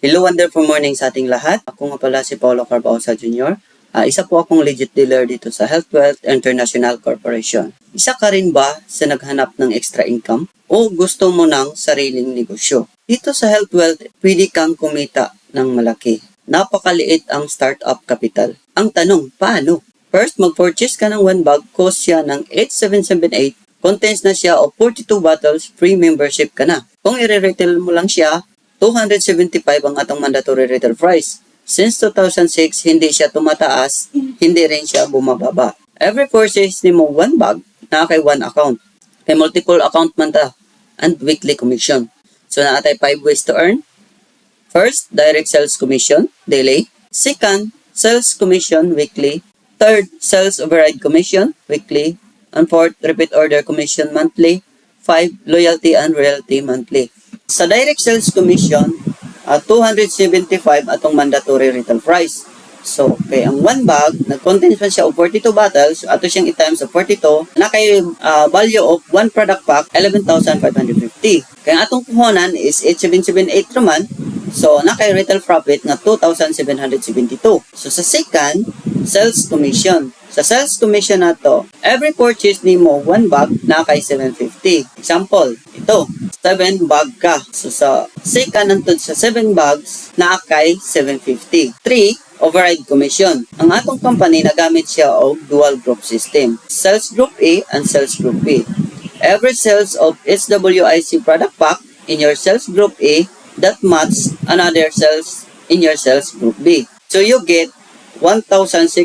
Hello, wonderful morning sa ating lahat. Ako nga pala si Paulo Carbaosa Jr. Isa po akong legit dealer dito sa Health Wealth International Corporation. Isa ka rin ba sa naghanap ng extra income o gusto mo ng sariling negosyo? Dito sa Health Wealth, pwede kang kumita ng malaki. Napakaliit ang startup capital. Ang tanong, paano? First, mag-purchase ka ng 1 bag, cost siya ng 8,778. Contains na siya of 42 bottles, free membership ka na. Kung i-retail mo lang siya, 275 ang atong mandatory retail price. Since 2006, hindi siya tumataas, hindi rin siya bumababa. Every purchase ni mo 1 bag, na kay 1 account. Kay multiple account man ta, and weekly commission. So naatay 5 ways to earn. First, direct sales commission, daily. Second, sales commission, weekly. Third, sales override commission, weekly. And fourth, repeat order commission, monthly. 5, loyalty and royalty, monthly. Sa direct sales commission, 275 atong mandatory retail price. So, kay ang 1 bag, nag-contains man siya of 42 bottles, ato siyang i-times of 42, na kay value of 1 product pack, 11,550. Kaya atong puhunan is 8,778 naman, so na kay retail profit nga 2,772. So, sa second, sales commission. Sa sales commission na to, every purchase ni mo 1 bag na kay 750. Example, ito, 7 bag ka. So sa second nantod sa 7 bags na kay 750. 3, override commission. Ang atong company nagamit siya og dual group system. Sales group A and sales group B. Every sales of SWIC product pack in your sales group A that match another sales in your sales group B. So you get 1,600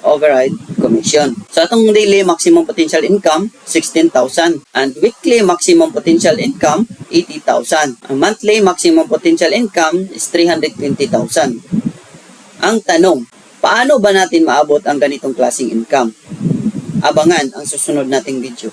override commission. So atong daily maximum potential income, 16,000. And weekly maximum potential income, 80,000. Ang monthly maximum potential income is 320,000. Ang tanong, paano ba natin maabot ang ganitong klaseng income? Abangan ang susunod nating video.